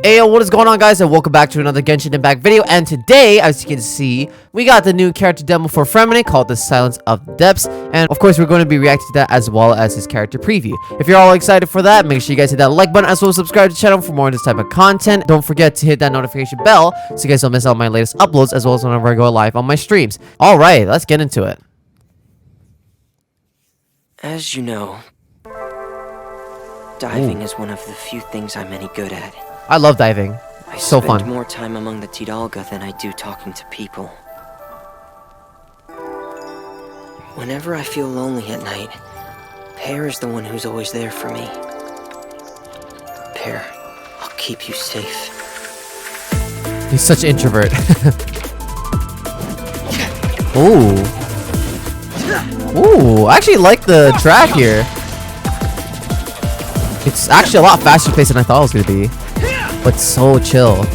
Ayo, what is going on, guys, and welcome back to another Genshin Impact video. And today, as you can see, we got the new character demo for Freminet called the Silence of the Depths, and of course we're going to be reacting to that as well as his character preview. If you're all excited for that, make sure you guys hit that like button as well as subscribe to the channel for more of this type of content. Don't forget to hit that notification bell so you guys don't miss out on my latest uploads as well as whenever I go live on my streams. Alright, let's get into it. As you know, diving is one of the few things I'm any good at. I love diving. So fun. I spend more time among the Tidalga than I do talking to people. Whenever I feel lonely at night, Pear is the one who's always there for me. Pear, I'll keep you safe. He's such an introvert. Ooh. Ooh, I actually like the track here. It's actually a lot faster paced than I thought it was going to be. But so chill.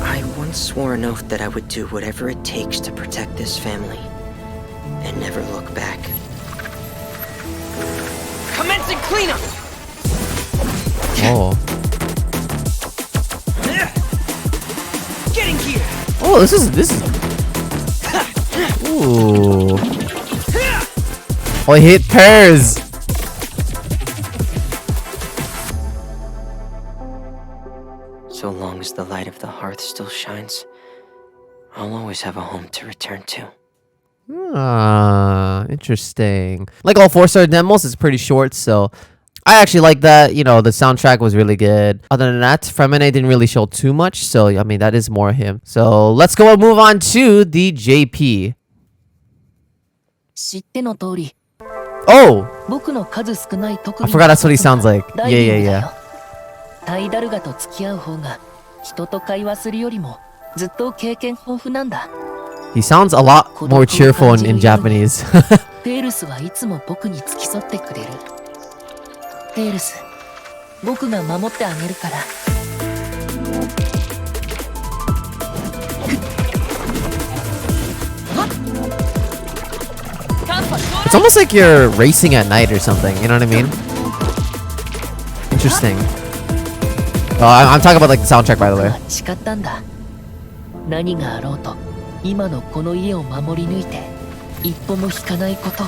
I once swore an oath that I would do whatever it takes to protect this family and never look back. Commencing cleanup! Oh. Getting here! Oh, this is... Ooh. Oh, he hit pairs! So long as the light of the hearth still shines, I'll always have a home to return to. Ah, interesting. Like all 4-star demos, it's pretty short, so I actually like that. You know, the soundtrack was really good. Other than that, Freminet didn't really show too much, so I mean, that is more him. So let's go and move on to the JP. Oh! I forgot that's what he sounds like. Yeah. タイダルガと付き合う方が人と会話するよりもずっと経験豊富なんだ。 He sounds a lot more cheerful in Japanese. ペールスはいつも僕に付き添ってくれる。ペールス、僕が守ってあげるから。 It's almost like you're racing at night or something, you know what I mean? Interesting. I'm talking about like the soundtrack, by the way. 誓ったんだ。何があろうと今のこの家を守り抜いて一歩も引かないこと。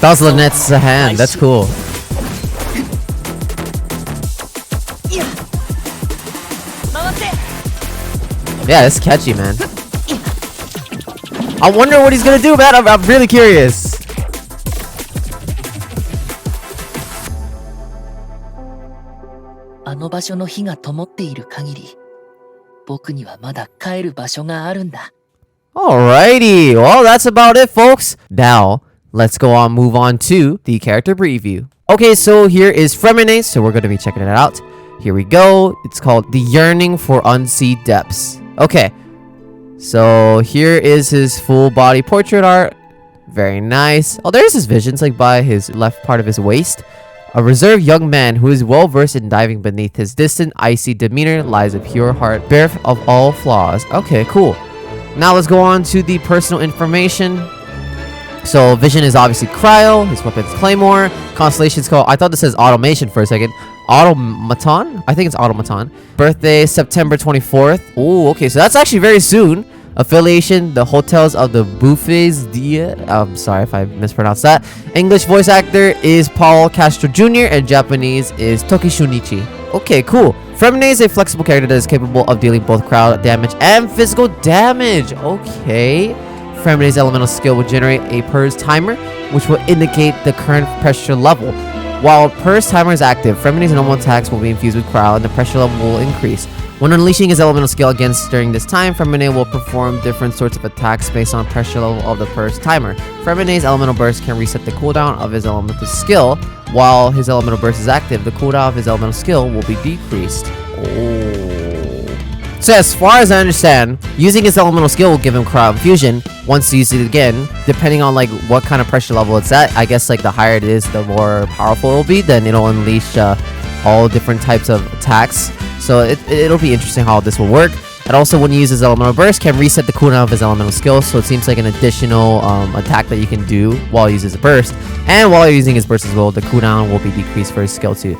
That was Lynette's hand. That's cool. Yeah, it's catchy, man. I wonder what he's gonna do, man. I'm really curious. あの場所の火が灯っている限り、僕にはまだ帰る場所があるんだ。 Alrighty, well, that's about it, folks. Now, let's go on, move on to the character preview. Okay, so here is Freminet, so we're going to be checking it out. Here we go. It's called The Yearning for Unseen Depths. Okay, so here is his full body portrait art. Very nice. Oh, there's his visions, like by his left part of his waist. A reserved young man who is well versed in diving. Beneath his distant, icy demeanor lies a pure heart, bare of all flaws. Okay, cool. Now let's go on to the personal information. So vision is obviously CRYO. His weapon is Claymore. Constellation's called, I thought this says Automation for a second. Automaton? I think it's Automaton. Birthday September 24th. Oh, okay, so that's actually very soon. Affiliation, the Hotels of the Buffets Dia. I'm sorry if I mispronounced that. English voice actor is Paul Castro Jr. and Japanese is Toki Shunichi. Okay, cool. Freminet is a flexible character that is capable of dealing both crowd damage and physical damage. Okay. Freminet's elemental skill will generate a purse timer, which will indicate the current pressure level. While purse timer is active, Freminet's normal attacks will be infused with crowd and the pressure level will increase. When unleashing his elemental skill against during this time, Freminet will perform different sorts of attacks based on pressure level of the purse timer. Freminet's elemental burst can reset the cooldown of his elemental skill. While his elemental burst is active, the cooldown of his elemental skill will be decreased. Oh. So as far as I understand, using his elemental skill will give him crowd infusion. Once you use it again, depending on like what kind of pressure level it's at, I guess like the higher it is, the more powerful it will be. Then it'll unleash all different types of attacks. So it'll be interesting how this will work. And also when you use his elemental burst, can reset the cooldown of his elemental skill. So it seems like an additional attack that you can do while he uses a burst. And while you're using his burst as well, the cooldown will be decreased for his skill too.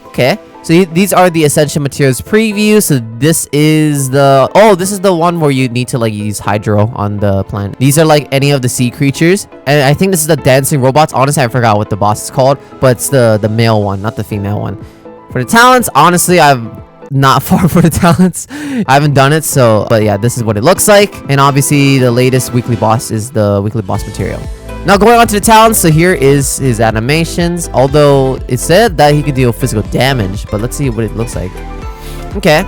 Okay. So these are the essential materials preview. So this is the one where you need to like use hydro on the plant. These are like any of the sea creatures, and I think this is the dancing robots. Honestly, I forgot what the boss is called, but it's the male one, not the female one. For the talents, honestly, I'm not far for the talents. I haven't done it, but yeah, this is what it looks like. And obviously the latest weekly boss is the weekly boss material. Now going on to the talents, so here is his animations. Although it said that he could deal physical damage, but let's see what it looks like. Okay.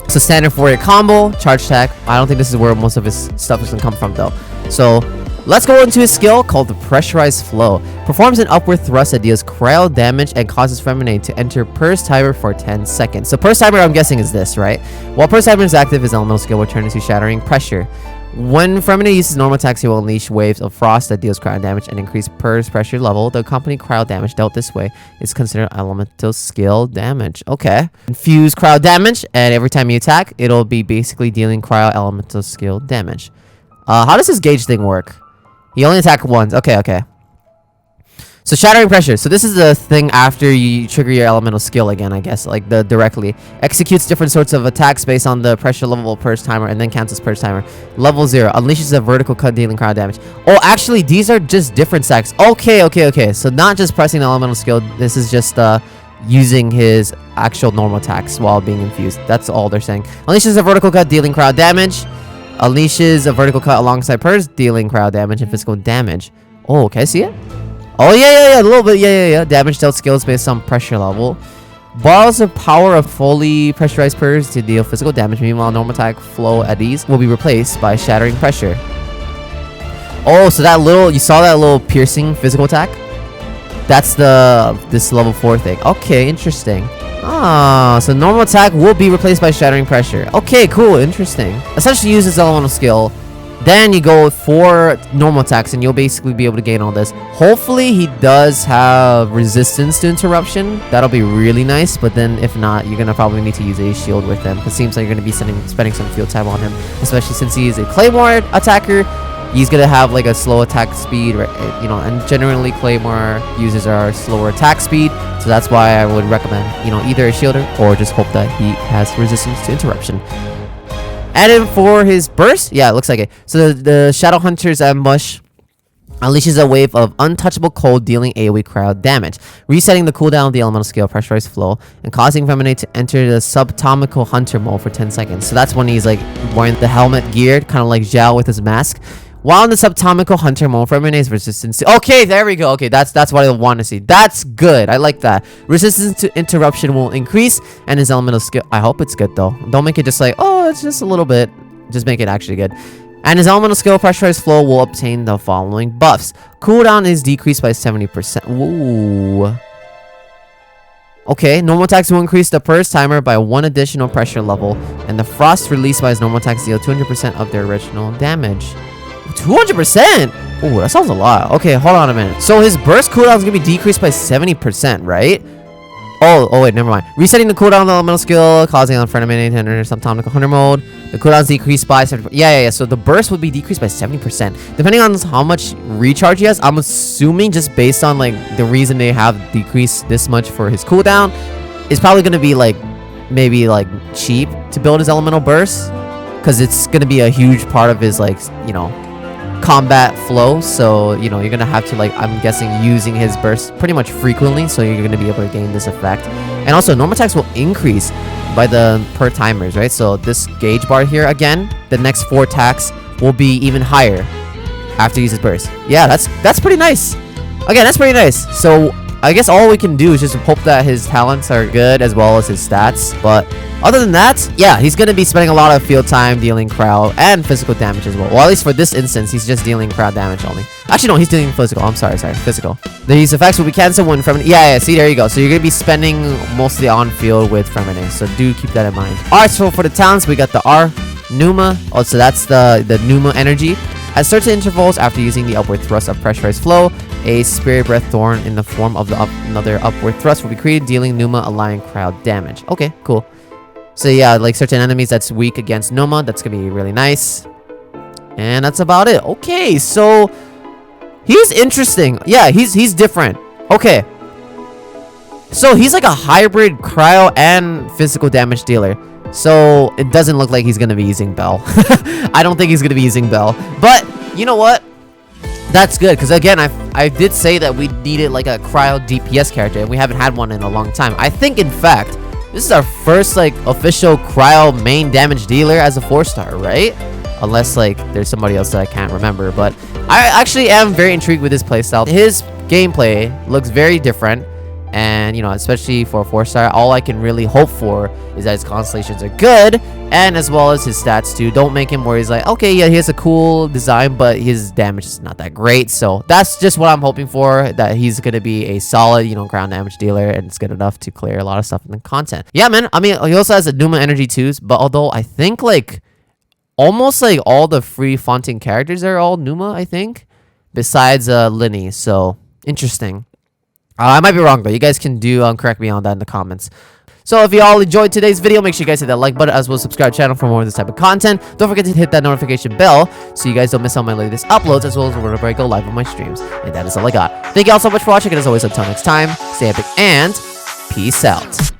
So standard forward combo, charge attack. I don't think this is where most of his stuff is gonna come from though. So let's go into his skill called the Pressurized Flow. Performs an upward thrust that deals cryo damage and causes Freminet to enter Burst Timer for 10 seconds. So Burst Timer, I'm guessing, is this, right? While Burst Timer is active, his elemental skill will turn into Shattering Pressure. When Freminet uses normal attacks, he will unleash waves of frost that deals cryo damage and increase Burst pressure level. The accompanying cryo damage dealt this way is considered elemental skill damage. Okay. Infuse cryo damage, and every time you attack, it'll be basically dealing cryo elemental skill damage. How does this gauge thing work? He only attack once. Okay. So Shattering Pressure. So this is the thing after you trigger your elemental skill again, I guess, like the directly. Executes different sorts of attacks based on the pressure level of Purge Timer and then cancels Purge Timer. Level 0. Unleashes a vertical cut dealing cryo damage. Oh, actually, these are just different stacks. Okay. So not just pressing the elemental skill. This is just using his actual normal attacks while being infused. That's all they're saying. Unleashes a vertical cut dealing cryo damage. Unleashes a vertical cut alongside Purge, dealing cryo damage and physical damage. Oh, can I see it? Oh, yeah, a little bit, yeah. Damage dealt skills based on pressure level. Borrows the power of fully pressurized Purge to deal physical damage. Meanwhile, normal attack flow at ease will be replaced by Shattering Pressure. Oh, so you saw that little piercing physical attack? That's this level 4 thing. Okay, interesting. So normal attack will be replaced by Shattering Pressure. Okay, cool, interesting. Essentially uses elemental skill. Then you go for normal attacks and you'll basically be able to gain all this. Hopefully he does have resistance to interruption. That'll be really nice. But then if not, you're going to probably need to use a shield with him. It seems like you're going to be spending some field time on him. Especially since he is a Claymore attacker. He's going to have like a slow attack speed, right? And generally Claymore users are slower attack speed. So that's why I would recommend, either a shielder or just hope that he has resistance to interruption. And then for his burst, yeah, it looks like it. So the Shadow Hunter's Ambush unleashes a wave of untouchable cold, dealing AoE cryo damage, resetting the cooldown of the elemental skill Pressurized Flow, and causing Freminet to enter the subatomical hunter mode for 10 seconds. So that's when he's like wearing the helmet geared, kind of like Zhao with his mask. While in the subatomical hunter mode, Freminet's resistance to... Okay, there we go. Okay, that's what I want to see. That's good. I like that. Resistance to interruption will increase, and his elemental skill... I hope it's good, though. Don't make it just like, oh, it's just a little bit. Just make it actually good. And his elemental skill, Pressurized Flow, will obtain the following buffs. Cooldown is decreased by 70%. Ooh. Okay, normal attacks will increase the Purge Timer by 1 additional pressure level, and the Frost released by his normal attacks deal 200% of their original damage. 200%? Oh, that sounds a lot. Okay, hold on a minute. So his burst cooldown is going to be decreased by 70%, right? Oh, wait, never mind. Resetting the cooldown of the elemental skill, causing on Freminet to enter subatomical hunter mode. The cooldown is decreased by 70%. Yeah. So the burst would be decreased by 70%. Depending on how much recharge he has, I'm assuming just based on like the reason they have decreased this much for his cooldown, it's probably going to be like maybe like cheap to build his elemental burst, because it's going to be a huge part of his like, combat flow. So you're gonna have to, like, I'm guessing, using his burst pretty much frequently, so you're gonna be able to gain this effect. And also normal attacks will increase by the per timers, right? So this gauge bar here, again, the next 4 attacks will be even higher after he uses burst. Yeah, that's pretty nice. Again, that's pretty nice. So I guess all we can do is just hope that his talents are good as well as his stats. But other than that, yeah, he's going to be spending a lot of field time dealing cryo and physical damage as well. Well, at least for this instance, he's just dealing cryo damage only. Actually, no, he's dealing physical. I'm sorry, physical. These effects will be cancelled when Freminet... Yeah, see, there you go. So you're going to be spending mostly on field with Freminet. So do keep that in mind. Alright, so for the talents, we got the R, Pneuma. Oh, so that's the Pneuma energy. At certain intervals, after using the upward thrust of Pressurized Flow, a Spirit Breath Thorn in the form of another upward thrust will be created, dealing Pneuma aligned crowd damage. Okay, cool. So yeah, like certain enemies that's weak against Pneuma, that's gonna be really nice. And that's about it. Okay, so he's interesting. Yeah, he's different. Okay. So he's like a hybrid cryo and physical damage dealer. So it doesn't look like he's gonna be using Bell. I don't think he's gonna be using Bell. But you know what? That's good, because again, I did say that we needed like a cryo DPS character, and we haven't had one in a long time. I think, in fact, this is our first like official cryo main damage dealer as a 4-star, right? Unless like there's somebody else that I can't remember. But I actually am very intrigued with his playstyle. His gameplay looks very different. And, you know, especially for a 4-star, all I can really hope for is that his constellations are good, and as well as his stats too. Don't make him where he's like, okay, yeah, he has a cool design, but his damage is not that great. So that's just what I'm hoping for, that he's going to be a solid, you know, ground damage dealer, and it's good enough to clear a lot of stuff in the content. Yeah, man. I mean, he also has a Numa energy too, but although I think like almost like all the free Fontaine characters are all Numa, I think, besides Linny. So interesting. I might be wrong, though. You guys can correct me on that in the comments. So if you all enjoyed today's video, make sure you guys hit that like button, as well as subscribe to the channel for more of this type of content. Don't forget to hit that notification bell so you guys don't miss out on my latest uploads, as well as whenever I go live on my streams. And that is all I got. Thank you all so much for watching, and as always, until next time, stay epic and peace out.